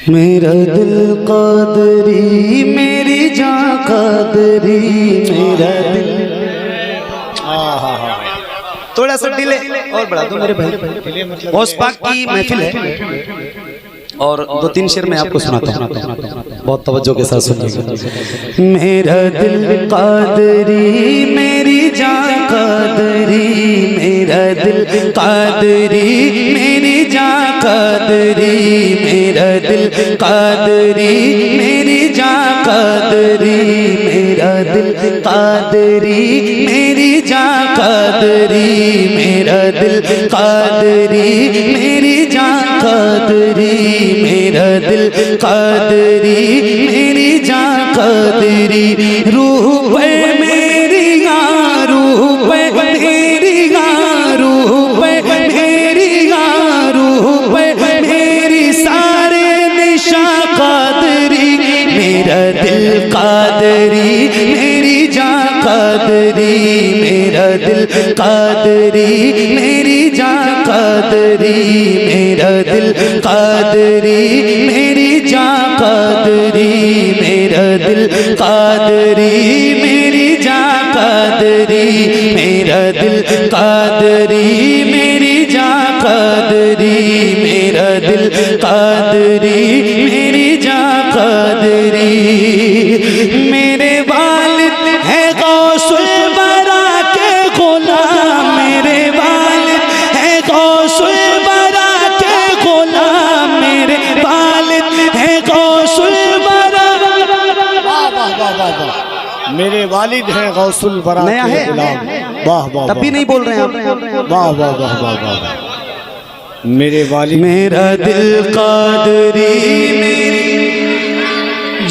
मेरा दिल कादरी मेरी जान कादरी मेरा दिल। थोड़ा सा डिले और बढ़ा दो मेरे भाई। गौस पाक की महफिल है और दो तीन शेर मैं आपको सुनाता हूँ, बहुत तवज्जो के साथ सुनिएगा। मेरा दिल कादरी मेरी जान कादरी मेरा दिल कादरी मेरी जान कादरी मेरा दिल कादरी मेरी जान कादरी मेरा दिल कादरी मेरी जान कादरी मेरा दिल कादरी मेरी जान कादरी मेरा दिल कादरी मेरी जान कादरी। रूह पे मेरी गां रूह पे मेरी गां रूह पे मेरी गां रूह पे मेरी सारे निशा कादरी मेरा दिल कादरी मेरी जान कादरी मेरा दिल कादरी मेरी जान कादरी मेरा दिल कादरी मेरी जान कादरी मेरा दिल कादरी मेरी जान कादरी मेरा दिल कादरी मेरी जान कादरी मेरा दिल कादरी मेरी जान कादरी। मेरे वालिद है गौसुल बरा के गुलाम मेरे वालिद है गौसुल बरा के गुलाम मेरे वालिद है गौसुल बरा। मेरे वालिद हैं गौसुल बरा के गुलाम। वाह वाह तब भी नहीं बोल रहे हैं आप। वाह वाह वाह वाह वाह। मेरे वालिद मेरा दिल कादरी मेरी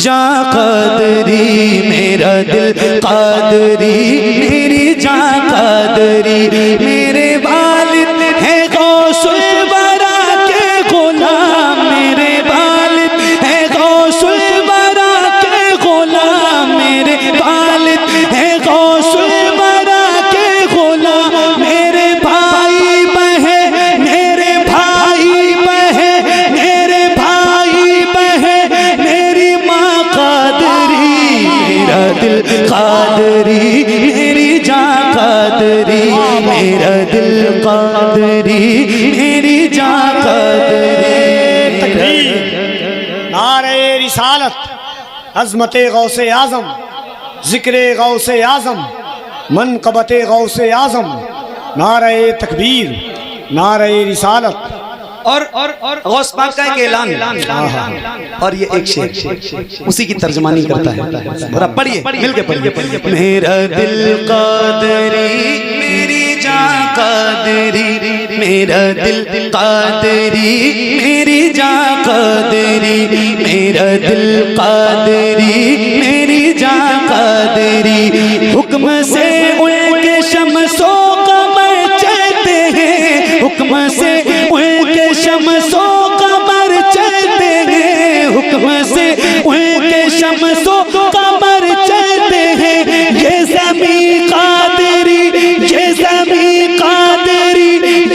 जान कादरी मेरा दिल कादरी मेरी जान कादरी। मेरे वालिद है गौसुल बरा के गुलाम मेरे वालिद है गौसुल बरा के गुलाम मेरे वालिद है गौसुल बरा के गुलाम। मेरे भाई बहन मेरे भाई बहन मेरे भाई बहन मेरी माँ कादरी मेरा दिल कादरी मेरी जान कादरी मेरा दिल कादरी मेरी जान कादरी। नारे रिसालत अज़मते गौसे आज़म ज़िक्रे गौसे आज़म मनक़बते गौसे आज़म नारे तकबीर नारे रिसालत। और गौस पाक का एक ऐलान और ये एक शेर उसी की तर्जमानी करता है। जरा पढ़िए मिलके पढ़िए। मेरा दिल कादरी मेरी जान कादरी मेरा दिल कादरी मेरी जान कादरी मेरा दिल कादरी मेरी जान कादरी। हुक्म से उनके शमसो कमर चलते हैं हुक्म से उनके शमसो कमर चलते हैं हुक्म से उनके शमसो कमर चलते हैं। ये ज़मीं कादरी ये ज़मीं कादरी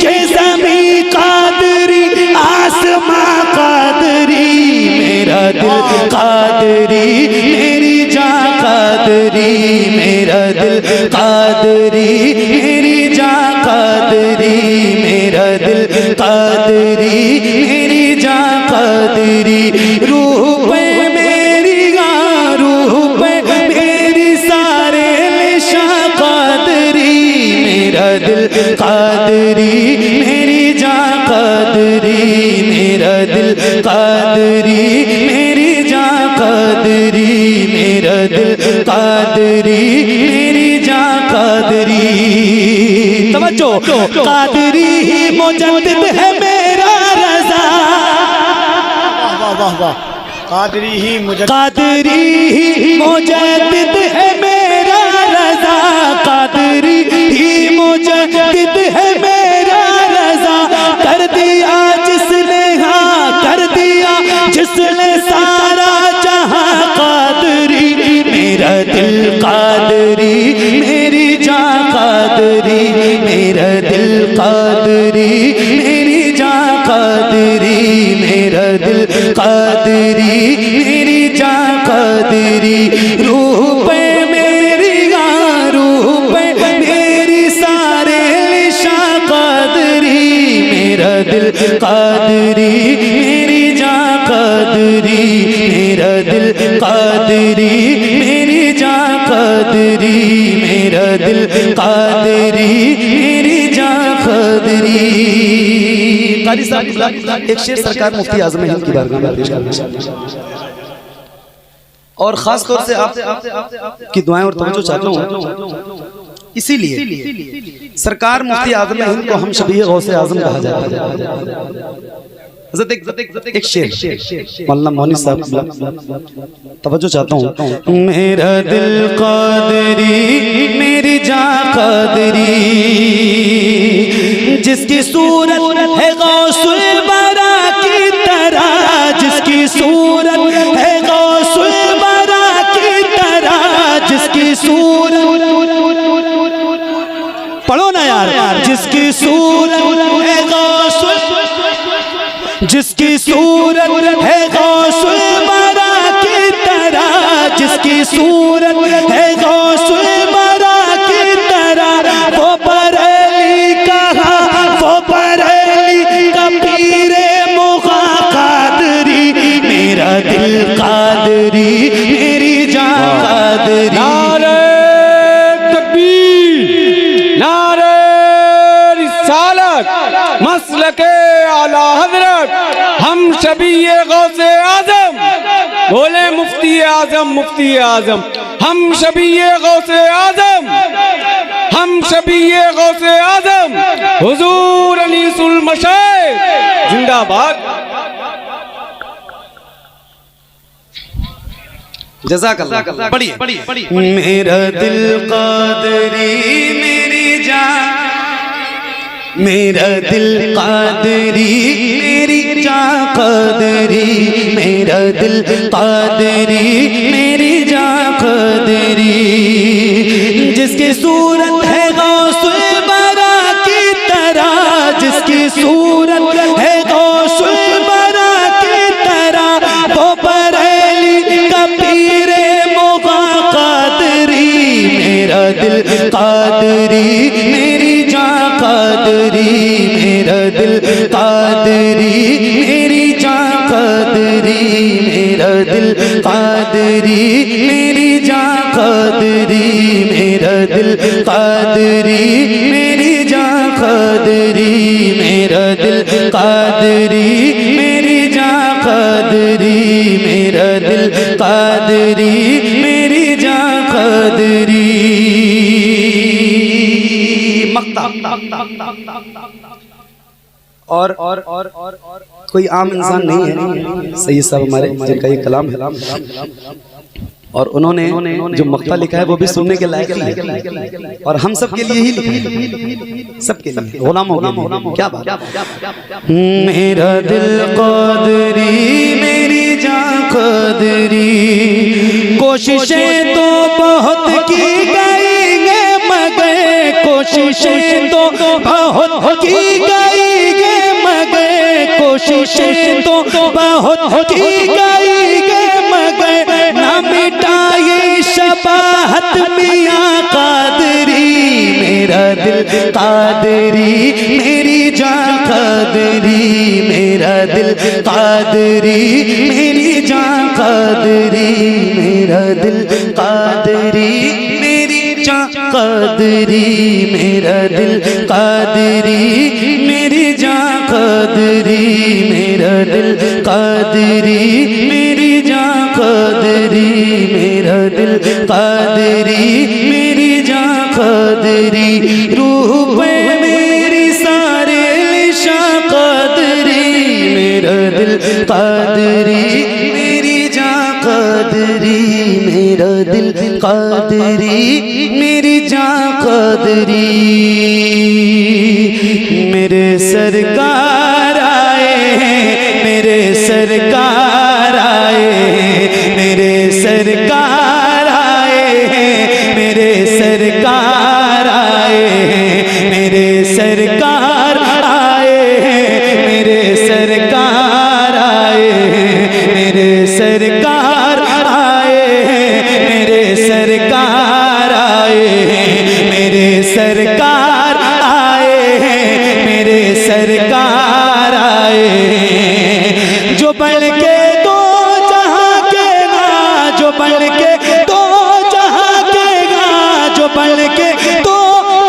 ये ज़मीं कादरी आसमां कादरी मेरा दिल कादरी मेरी जान कादरी मेरा दिल कादरी मेरी जान कादरी मेरा दिल कादरी मेरी जान कादरी। रूह पे मेरी गां रूह पे मेरी सारे निशा कादरी मेरा दिल कादरी मेरी जान कादरी मेरा दिल कादरी मेरी जान कादरी मेरा दिल कादरी मेरी जान कादरी। तवज्जो कादरी ही मुजद्दिद है मेरा रज़ा। वाह वाह वाह। कादरी ही मुजद्दिद है मेरा रज़ा कादरी ही मुजद्दिद है मेरा रज़ा। कर दिया जिसने हाँ कर दिया जिसने सारा जहां कादरी मेरा दिल कादरी मेरी जान कादरी मेरा दिल कादरी मेरी जान कादरी मेरा दिल कादरी कादरी मेरी जान कादरी रूह पे मेरी रूह पे मेरी सारे निशान कादरी मेरा दिल कादरी मेरी जान कादरी मेरा दिल कादरी मेरी जान कादरी मेरा दिल कादरी मेरी जान कादरी। कारी साहब एक शेर सरकार मुफ्ती आज़म हिंद की बारगाह में पेश करना और खास तौर से आप की दुआएं और तवज्जो चाहता हूं, इसीलिए सरकार मुफ्ती आज़म हिंद को हम शबीह गौसे आज़म कहा जाता है। एक शेर मौलाना मौनी साहब तवज्जो चाहता हूं। मेरा दिल कादरी मेरी जान कादरी जिसकी सूरत है गौसुल बरा की तरह जिसकी सूरत है गौसुल बरा की तरह जिसकी सूरत पढ़ो ना यार जिसकी सूरत है गौसुल जिसकी सूरत है गौसुल बरा की तरह जिसकी सूरत है गौसुल बरा की तरह वो बरेली कहा वो बरेली का पीरे मुगा कादरी मेरा दिल कादरी मेरी जान कादरी। नारे तकबीर नारे रिसालत मसलके आला हजरत हम शबीए गौसे आजम बोले मुफ्ती आजम हम शबीए गौसे आजम हम शबीए गौसे आजम हुजूर अनीसुल मशाइख जिंदाबाद। जज़ाकल्लाह पढ़िए। मेरा दिल कादरी मेरी जान मेरा दिल कादरी मेरी जान कादरी मेरा दिल कादरी मेरी जान कादरी जिसकी सूरत है गौसुल बरा की तरह जिसकी सूरत है गौसुल बरा की तरह वो बरेली का पीरे मुगा कादरी मेरा दिल कादरी मेरी जान कादरी मेरा दिल कादरी मेरी जान कादरी मेरा दिल कादरी मेरी जान कादरी मेरा दिल कादरी मेरी जान कादरी मेरा दिल कादरी मेरी जान कादरी मेरा दिल कादरी मेरी जान कादरी। और कोई आम इंसान नहीं है सैयद साहब हमारे जिनका ये कलाम है और उन्होंने जो मक्ता लिखा है वो भी सुनने के लायक है और हम सब के लिए ही लिखा है सबके लिए गुलामों क्या बात। मेरा दिल कादरी मेरी जान कादरी कोशिशें तो बहुत की गई मगर कोशिशें तो बहुत की गई मगर कोशिशें तो बहुत की गई मगर ना मिटाए शबाहत मियां कादरी मेरा दिल कादरी मेरी जान कादरी मेरा दिल कादरी मेरी जान कादरी मेरा दिल कादरी मेरी जान कादरी मेरा दिल कादरी मेरी जान कादरी मेरा दिल कादरी मेरी जान कादरी मेरा दिल कादरी मेरी जान कादरी रूह पे मेरी सारे निशान कादरी मेरा दिल कादरी मेरी जान कादरी मेरा दिल कादरी मेरी जान कादरी। मेरे सरकार आए मेरे सरकार आए मेरे सरकार आए मेरे सरकार आए मेरे सरकार आए मेरे सरकार आए सरकार आए हैं, मेरे सरकार आए हैं, मेरे सरकार आए हैं, मेरे सरकार आए हैं। जो बन के दो जहां के ना, जो बन के दो जहां के ना, जो बन के दो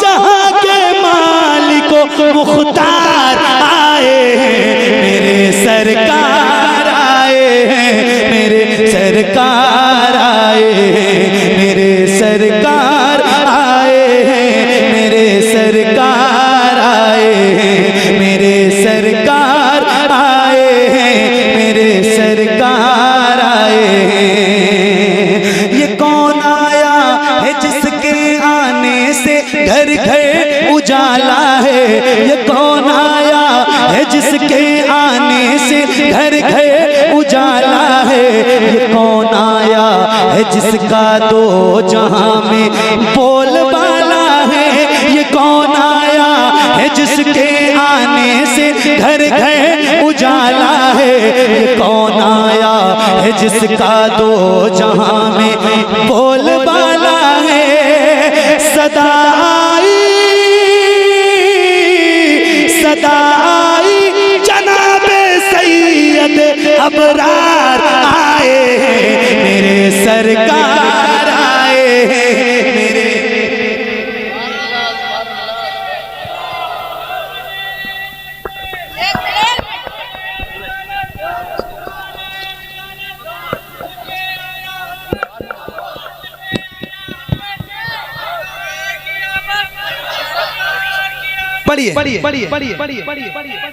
जहां के मालिको मुख्तार आए हैं, मेरे सरकार आए हैं, मेरे सरकार आए हैं, मेरे सरकार आए हैं, मेरे सरकार आए हैं, मेरे सरकार आए हैं, मेरे सरकार आए हैं। ये कौन आया है जिसके आने से घर घर उजाला है, ये कौन आया है जिसके आने से घर घर उजाला है, ये कौन आया है जिसका दो जहां में बोलबाला है, ये कौन आया है जिसके आने से घर घर उजाला है, ये कौन आया है जिसका दो जहां में बोलबाला है। सदा आई, सदा आई जनाबे सैयद अबरार आए हैं, मेरे सरकार आए हैं, मेरे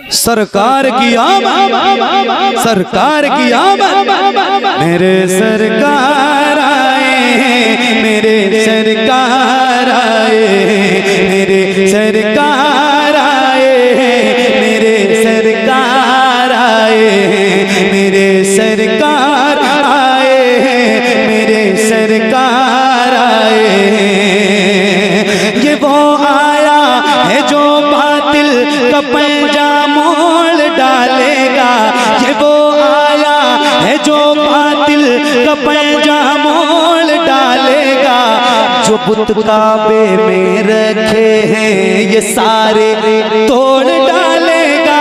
सरकार की आमद, सरकार की आमद, मेरे सरकार आए हैं, मेरे सरकार आए हैं, मेरे सरकार आए हैं, मेरे सरकार आए हैं, मेरे सरकार आए हैं, मेरे सरकार आए हैं। ये वो आया है जो बातिल का पंजा मोड़ डालेगा, ये वो आया है जो बातिल का पंजा मोड़ डालेगा, जो बुत काबे में रखे हैं ये सारे तोड़ डालेगा,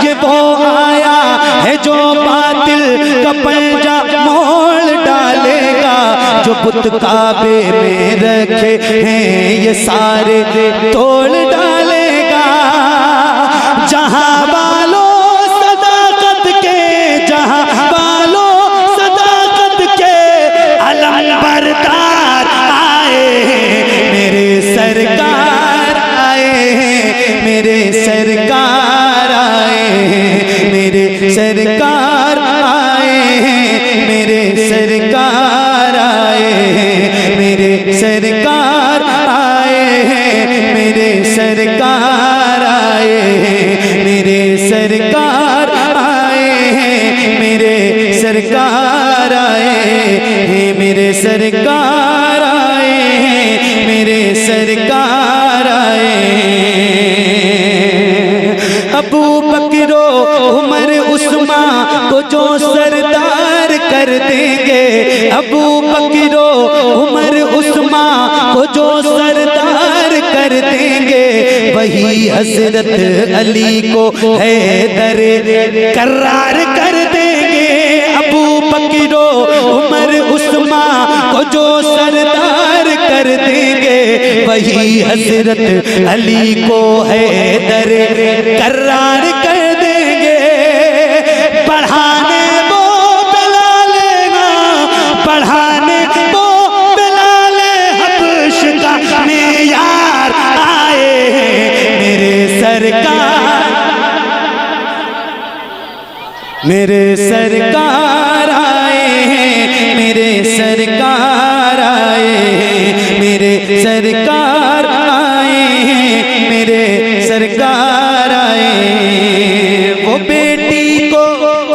ये वो आया है जो बातिल का पंजा मोड़ डालेगा, जो बुत काबे में रखे हैं ये सारे तोड़ डालेगा। जहां वालों सदाकत के, जहां वालों सदाकत के अलम बरदार आए हैं, मेरे सरकार आए हैं, मेरे सरकार आए हैं, मेरे सरकार आए हैं, मेरे सरकार आए हैं, मेरे सरकार आए हैं, मेरे सरकार आए हैं, मेरे सरकार आए हैं, मेरे सरकार आए हैं, मेरे सरकार आए हैं, मेरे सरकार आए हैं। अबू बकरो उमर उस्मान को जो सरदार कर देंगे, अबू बकरो उमर उस्मान को जो सरदार कर देंगे, वही हजरत अली को हैदर करार कर देंगे। अबू बकरो उमर उस्मान को जो सरदार कर देंगे, वही हजरत अली को हैदर करार कर देंगे। पढ़ाने वो बिलाले ना, पढ़ाने वो बिलाले हबश का मेयार आए हैं, मेरे सरकार, मेरे सरकार आए हैं, मेरे सरकार आए हैं, मेरे सरकार आए हैं, मेरे सरकार आए हैं। वो बेटी को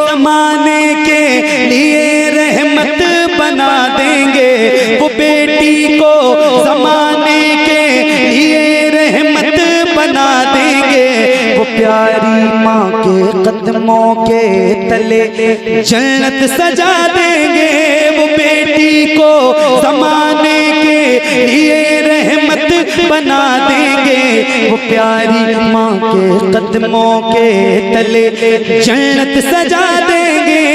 ज़माने के लिए रहमत बना देंगे, वो बेटी को ज़माने के लिए रहमत बना देंगे। वो प्यारी माँ के कदम कदमों के तले जन्नत सजा देंगे, वो बेटी को ज़माने के लिए रहमत बना देंगे, वो प्यारी माँ के कदमों के तले जन्नत सजा देंगे।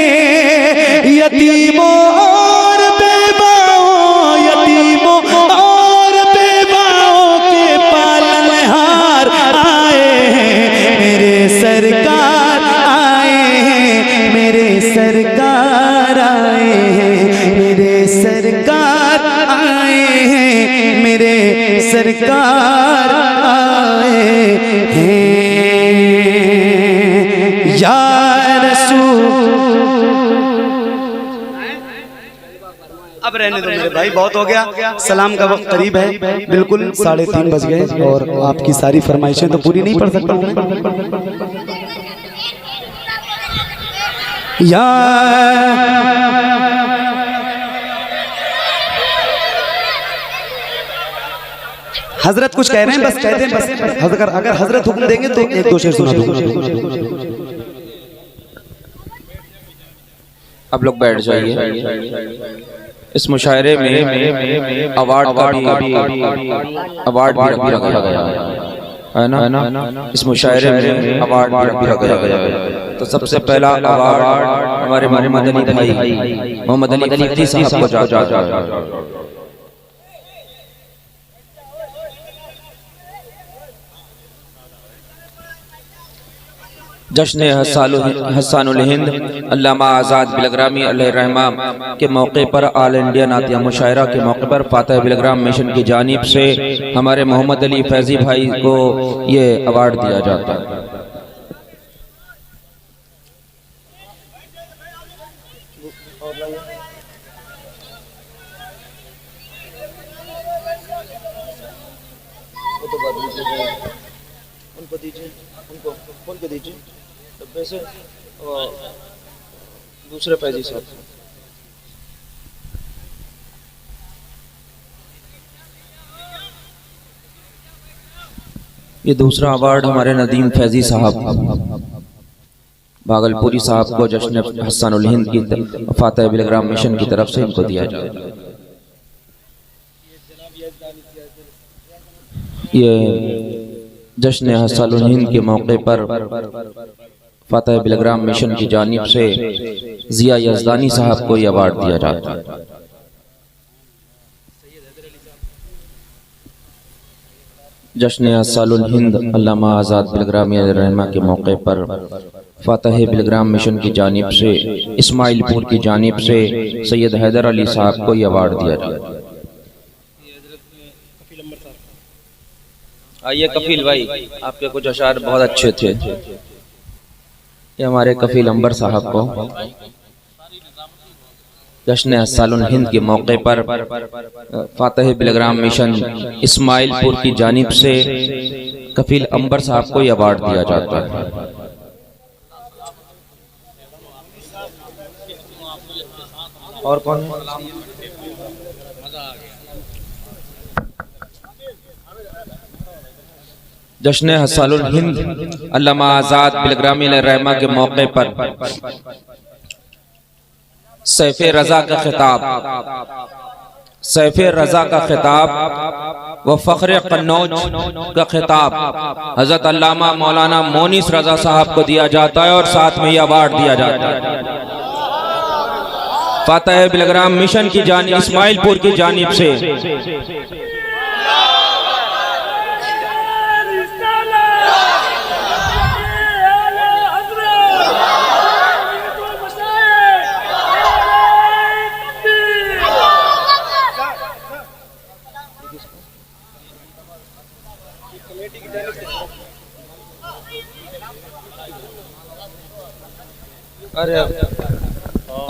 यतीमों और बेवाओं, यतीमों और बेवाओं के पालनहार आए हैं, मेरे सरकार आए हैं, मेरे सरकार आए हैं, मेरे सरकार आए हैं, मेरे सरकार आए हैं। या रसूल, अब रहने दो मेरे भाई, बहुत हो गया। सलाम का वक्त करीब है, बिल्कुल 3:30 बज गए और आपकी सारी फरमाइशें तो पूरी नहीं पढ़ सकता हूँ। या हजरत कुछ कह रहे हैं, बस कहते हैं बस। अगर हजरत हुक्म देंगे तो 1-2 शेर सुना दूंगा। आप लोग बैठ जाइए। इस मुशायरे में अवार्ड भी रखा गया है ना। इस मुशायरे में अवार्ड भी रखा गया है। तो सबसे पहला अवार्ड हमारे मोहम्मद अली फैजी साहब को जाता है। जश्न हसानुल हिंद अल्लामा आज़ाद बिलग्रामी अलैहिर्रहमा के मौके पर ऑल इंडिया नातिया मुशायरा के मौके पर फातह बिलग्राम मिशन की जानिब से हमारे मोहम्मद अली फैजी भाई को ये अवार्ड दिया जाता है। उनको दीजिए, उनको दीजिए डब्बे से, और दूसरे फैजी साहब। ये दूसरा अवार्ड हमारे नदीम फैजी साहब भागलपुरी साहब को जश्न हसानुल हिंद की फातह बिलग्राम मिशन की तरफ से इनको दिया जाए। ये जश्न हसानुल हिंद के मौके पर फातह बिलग्राम मिशन की जानिब से जिया यज़दानी साहब को यह अवार्ड दिया जाता है। जश्न हसानुल हिंद अल्लामा आज़ाद बिलग्रामी अलैहिर्रहमा के मौके पर फातह बिलग्राम मिशन की जानिब से इस्माइलपुर की जानिब से सैयद हैदर अली साहब को यह अवार्ड दिया जाता है। आइए कफील भाई, आपके कुछ अशार बहुत अच्छे थे। ये हमारे कफील अंबर साहब को जश्न हसानुल हिंद के मौके पर फातह बिलग्राम मिशन इस्माइलपुर की जानिब से कफील अंबर साहब को यह अवार्ड दिया जाता है। और कौन? जश्न हसानुल हिंद अल्लामा आज़ाद बिलग्रामी अलैहिर्रहमा के मौके पर सैफ़े रज़ा का खिताब, सैफ़े रज़ा का खिताब व फ़ख्र कन्नौज का खिताब हज़रत अल्लामा मौलाना मोनिस रज़ा साहब को दिया जाता है और साथ में यह अवार्ड दिया जाता है। फातह बिलग्राम मिशन की जानिब इस्माइलपुर की जानिब से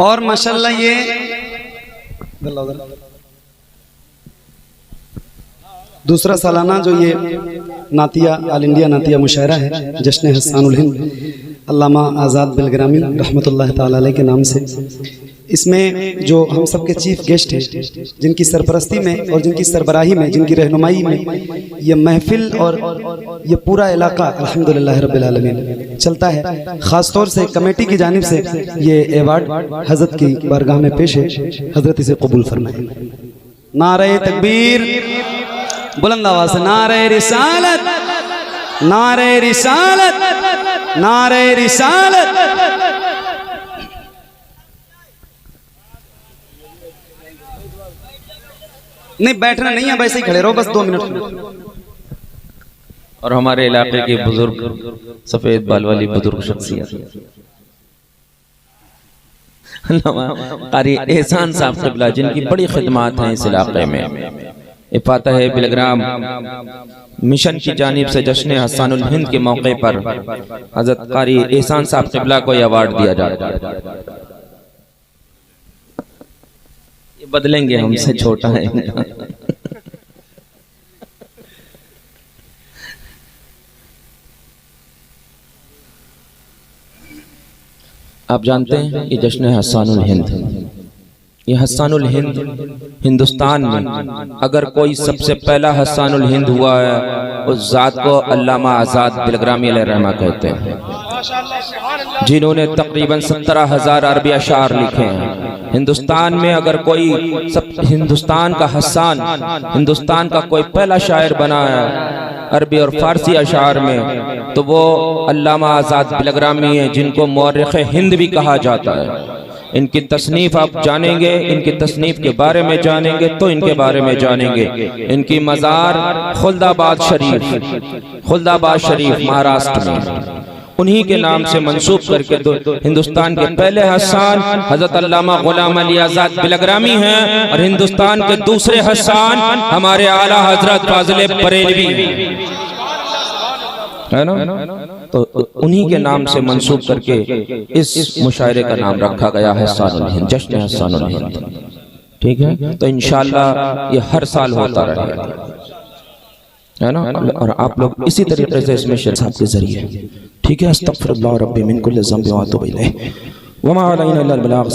और माशाल्लाह ये दूसरा सालाना जो ये नातिया ऑल इंडिया नातिया मुशायरा है जश्न हसानुल हिंद अल्लामा आज़ाद बिलग्रामी रहमतुल्लाह ताला अलैह के नाम से इसमें जो हम सबके चीफ गेस्ट हैं, जिनकी सरपरस्ती में और जिनकी सरबराही में, जिनकी रहनुमाई में ये महफिल और ये पूरा इलाका अल्हम्दुलिल्लाह रब्बिल आलमीन चलता है। ख़ास तौर से कमेटी की जानिब से ये अवार्ड हज़रत की बारगाह में पेश है, हज़रत इसे कबूल फरमाएं। नारे तकबीर, बुलंद आवाज़ से नारे रिसालत, नारे रिसालत, नारे रिसालत। नहीं बैठना नहीं है, वैसे ही खड़े रहो, बस 2 मिनट। और हमारे इलाके के बुजुर्ग सफेद बाल वाली बुजुर्ग शख्सियत कारी एहसान साहब क़िबला, जिनकी बड़ी खिदमत हैं इस इलाके में। फातह बिलग्राम मिशन की जानिब से जश्न हसानुल हिंद के मौके पर हज़रत कारी एहसान साहब क़िबला को यह अवार्ड दिया जाता है। ये बदलेंगे, हमसे छोटा है। आप जानते हैं ये जश्न हसानुल हिंद, ये हसानुल हिंद हिंदुस्तान में अगर कोई सबसे पहला हसानुल हिंद हुआ है, उस जात को अल्लामा आज़ाद बिलग्रामी अलैहिर्रहमा कहते हैं, जिन्होंने तकरीबन 17,000 अरबी अशार लिखे हैं। हिंदुस्तान में अगर कोई हिंदुस्तान का हसान, हिंदुस्तान का कोई पहला शायर बना है अरबी और फारसी अशार में, तो वो अल्लामा आज़ाद बिलग्रामी है, जिनको मौरिख़ हिंद भी कहा जाता है। इनकी तसनीफ आप जानेंगे, इनकी तसनीफ के बारे में जानेंगे तो इनके बारे में जानेंगे। इनकी मज़ार खुल्दाबाद शरीफ, खुल्दाबाद शरीफ महाराष्ट्र में, उन्हीं के नाम से मंसूब करके हिंदुस्तान के पहले हसान हजरत अल्लामा गुलाम अली आज़ाद बिलग्रामी हैं, और हिंदुस्तान के दूसरे हसान हमारे आला हजरत फाजिल बरेलवी है ना। तो उन्हीं के नाम से मंसूब करके इस मुशायरे का नाम रखा गया है हसानुल हिंद, जश्न हसानुल हिंद। ठीक है, तो इंशाअल्लाह ये हर साल होता रहेगा, है ना। और आप लोग इसी तरीके से इसमें शेर साहब के जरिए, ठीक है, अस्तगफिरुल्लाह रब्बी मिन कुल्लि ज़ंबि व अतूबु इलैह व मा अलैना इल्ला अल बलाग।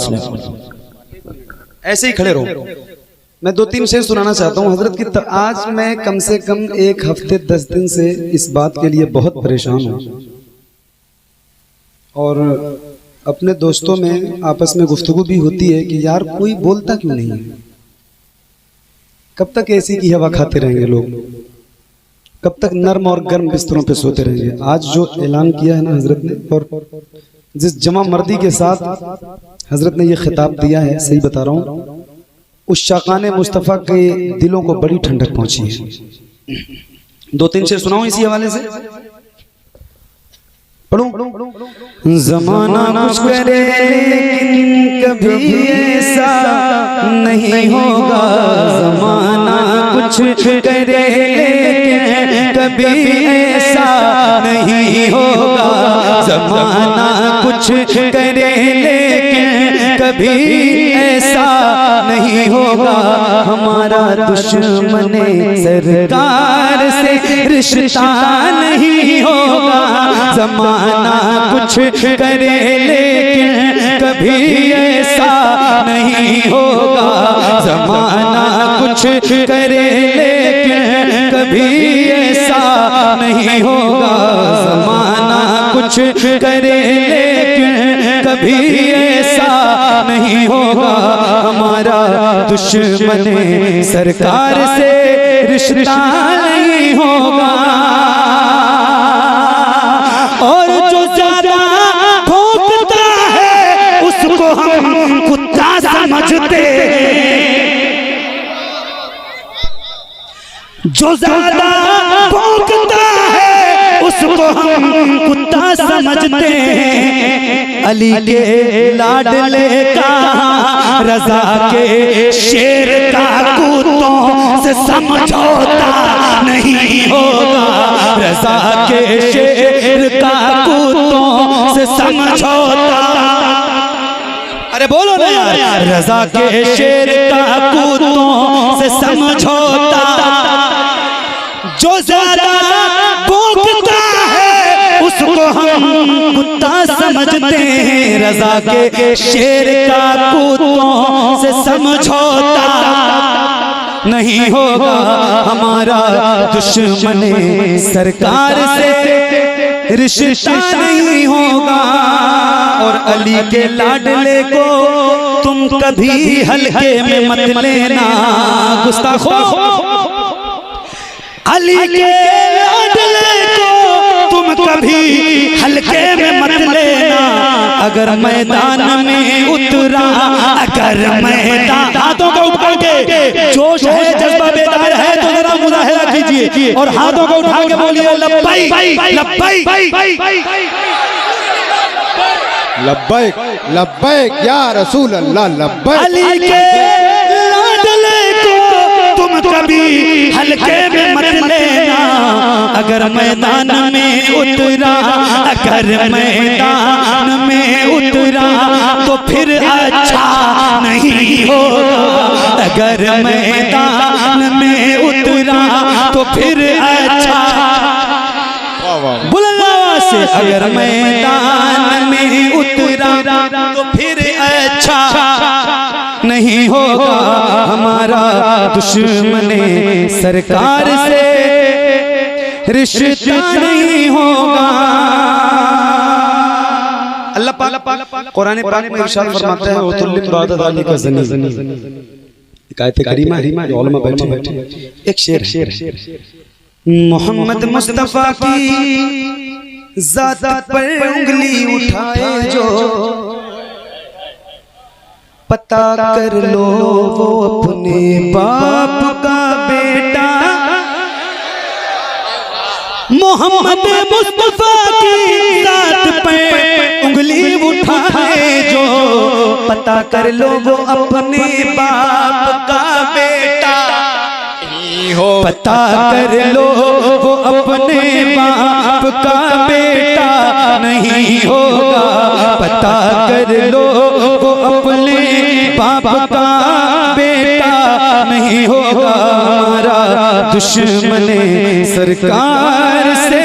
ऐसे ही खड़े रहो। मैं 2-3 शेर सुनाना चाहता हूँ हजरत की। आज मैं कम से कम 1 हफ्ते 10 दिन से इस बात के लिए बहुत परेशान हूँ, और अपने दोस्तों में आपस में गुफ्तगू भी होती है कि यार कोई बोलता क्यों नहीं है, कब तक ऐसी की हवा खाते रहेंगे लोग, कब तक नर्म और गर्म बिस्तरों पे सोते रहेंगे। आज जो ऐलान किया है ना हजरत ने, और जिस जमा मर्दी के साथ हजरत ने ये खिताब दिया है, सही बता रहा हूँ, उस शाकाने मुस्तफ़ा के दिलों को बड़ी ठंडक पहुंची है। 2-3 शेर सुनाऊं इसी हवाले से, पढ़ूं। ज़माना कुछ करे लेकिन कभी ऐसा नहीं होगा, ज़माना कुछ करे लेकिन कभी ऐसा नहीं होगा, ज़माना कुछ करे लेकिन कभी ऐसा नहीं होगा, हमारा दुश्मन सरकार से रिश्ता नहीं होगा, ज़माना कुछ करे लेकिन कभी ऐसा नहीं होगा, ज़माना कुछ करे लेकिन कभी ऐसा नहीं होगा, ज़माना कुछ करे लेकिन कभी ऐसा नहीं होगा, हमारा दुश्मन सरकार से रिश्ता नहीं होगा। और जो ज्यादा भौंकता है उसको हम कुत्ता समझते, जो ज्यादा भौंकता है उसको हम कुत्ता समझते हैं। अली के लाडले का रजा के शेर का कुत्तों से समझौता नहीं होगा, रजा के शेर का कुत्तों से समझौता, अरे बोलो ना यार, रजा के शेर का कुत्तों से समझौता, जो ज्यादा भौंकता है उसको हम कुत्ता समझते हैं रजा के शेर का कुत्तों से समझौता नहीं होगा हमारा दुश्मन सरकार से रिश्ता नहीं होगा। और अली के लाडले को तुम कभी हल्के में मत लेना गुस्ताखो, अली के लाडले को तुम कभी हल्के में मत लेना। अगर मैदान में उतरा, अगर मैदान, हाथों को उठा के, जोश है जज्बा बेदार है तो जरा मुजाहिरा कीजिए और हाथों को उठा के बोलिए लब्बैक लब्बैक लब्बैक लब्बैक या रसूल अल्लाह लब्बैक। अली के लाडले को तुम कभी हल्के में मत लेना। अगर मैदान में उतरा, अगर मैदान में उतरा तो फिर अच्छा नहीं होगा। अगर मैदान में उतरा तो फिर अच्छा, बुलंद से अगर मैदान में उतरा तो फिर अच्छा नहीं होगा हमारा दुश्मन सरकार से रिश्ता नहीं होगा। अल्लाह पाक कुरान पाक में इरशाद फरमाता है वतुल्लिम बादत अली का ज़नी, आयत करीमा है, उलमा बैठे एक शेर मोहम्मद मुस्तफा की जात पर उंगली उठाए जो पता कर लो वो अपने बाप का बेटा। मोहम्मद मुस्तफा की जात पर उंगली उठाए जो पता कर लो वो अपने बाप का बेटा। पता कर लो वो अपने बाप का बेटा नहीं होगा। पता कर लो वो अपने बाप का बेटा नहीं होगा हमारा दुश्मन सरकार से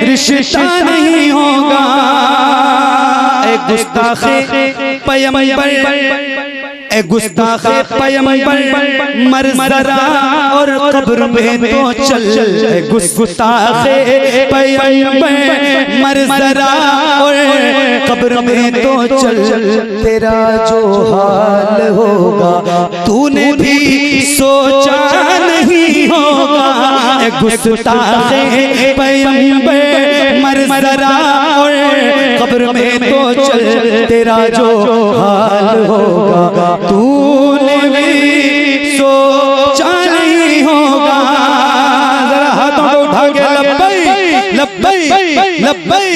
रिश्ता नहीं होगा। एक गुस्ताखे पैगंबर, ए गुस्ताखे पैगंबर मर जरा और कब्र में तो चल। गुस्ताखे पैगंबर मर जरा और कब्र में तो चल। तेरा जो हाल होगा तूने भी सोचा नहीं होगा। गुस्ताखे पैगंबर मर जरा और कब्र में तो चल। तेरा जो हाल होगा तूने भी सोचा नहीं होगा। जरा हाथों को उठा के लब्बैक लब्बैक लब्बैक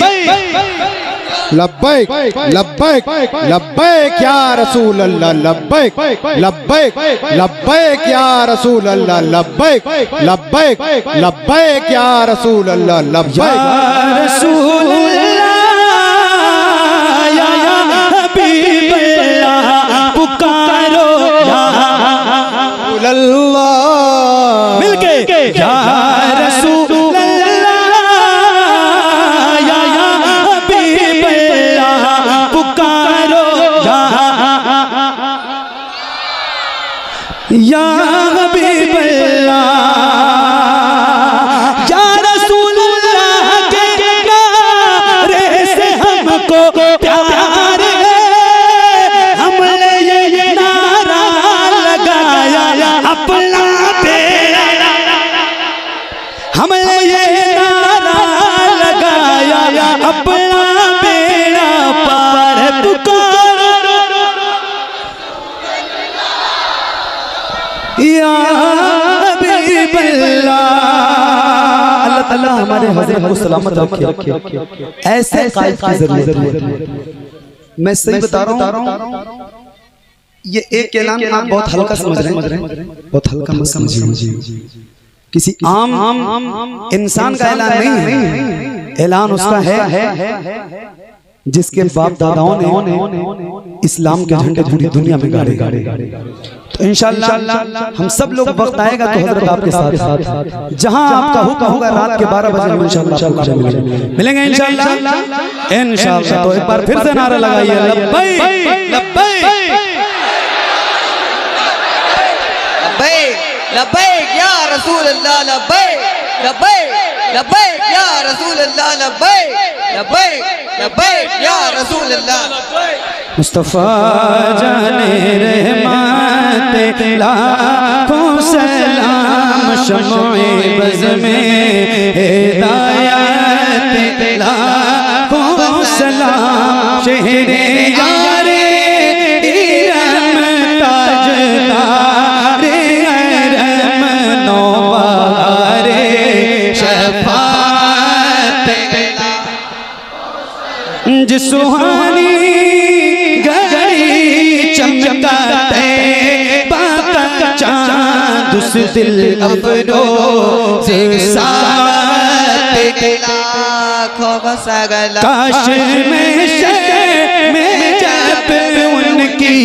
लब्बैक लब्बैक लब्बैक या रसूल अल्लाह लब्बैक लब्बैक लब्बैक या रसूल अल्लाह लब्बैक लब्बैक लब्बैक या रसूल अल्लाह लब्बैक या रसूल पुकारो अल्लाह मिलके या रसूल अल्लाह या हबीब अल्लाह पुकारो या हबीब अल्लाह या रसूल अल्लाह के नारे से हमको प्यार अपना बेड़ा, हमने ये नारा लगाया अपना बेड़ा पार पुकारो या हबीब अल्लाह। अल्लाह ताला हमारे हज़रत को सलामत रखे। ऐसे कायद की जरूरत है। मैं सही बता रहा हूँ, ये एक ऐलान आप बहुत हल्का समझ रहे हैं, बहुत हल्का मत समझिए। किसी आम इंसान का ऐलान नहीं है, ऐलान उसका है जिसके बाप दादाओं ने इस्लाम के झंडे पूरी दुनिया में गाड़े। तो इंशाअल्लाह हम सब लोग वक्त आएगा तो हजरत आपके साथ जहां आपका हुक्म होगा रात के 12 बजे हम इंशाअल्लाह मिलेंगे इंशाअल्लाह। तो एक बार फिर से नारा लगाइए लब्बैक लब्बैक लब्बैक लब्बैक या रसूल अल्लाह लब्बैक लब्बैक लब्बैक या रसूल अल्लाह लब्बैक लब्बैक लब्बैक या रसूल अल्लाह। मुस्तफा जाने रहमत लाखों सलाम शम्ए बज़ में हिदायत लाखों सलाम शहरे यारे इरम ताजदारे अरम नौबारे शफाअत जिस सुहानी चमकाते बाका चांद उस दिल अफरोज़ साथ लाखों सगला काश में जब उनकी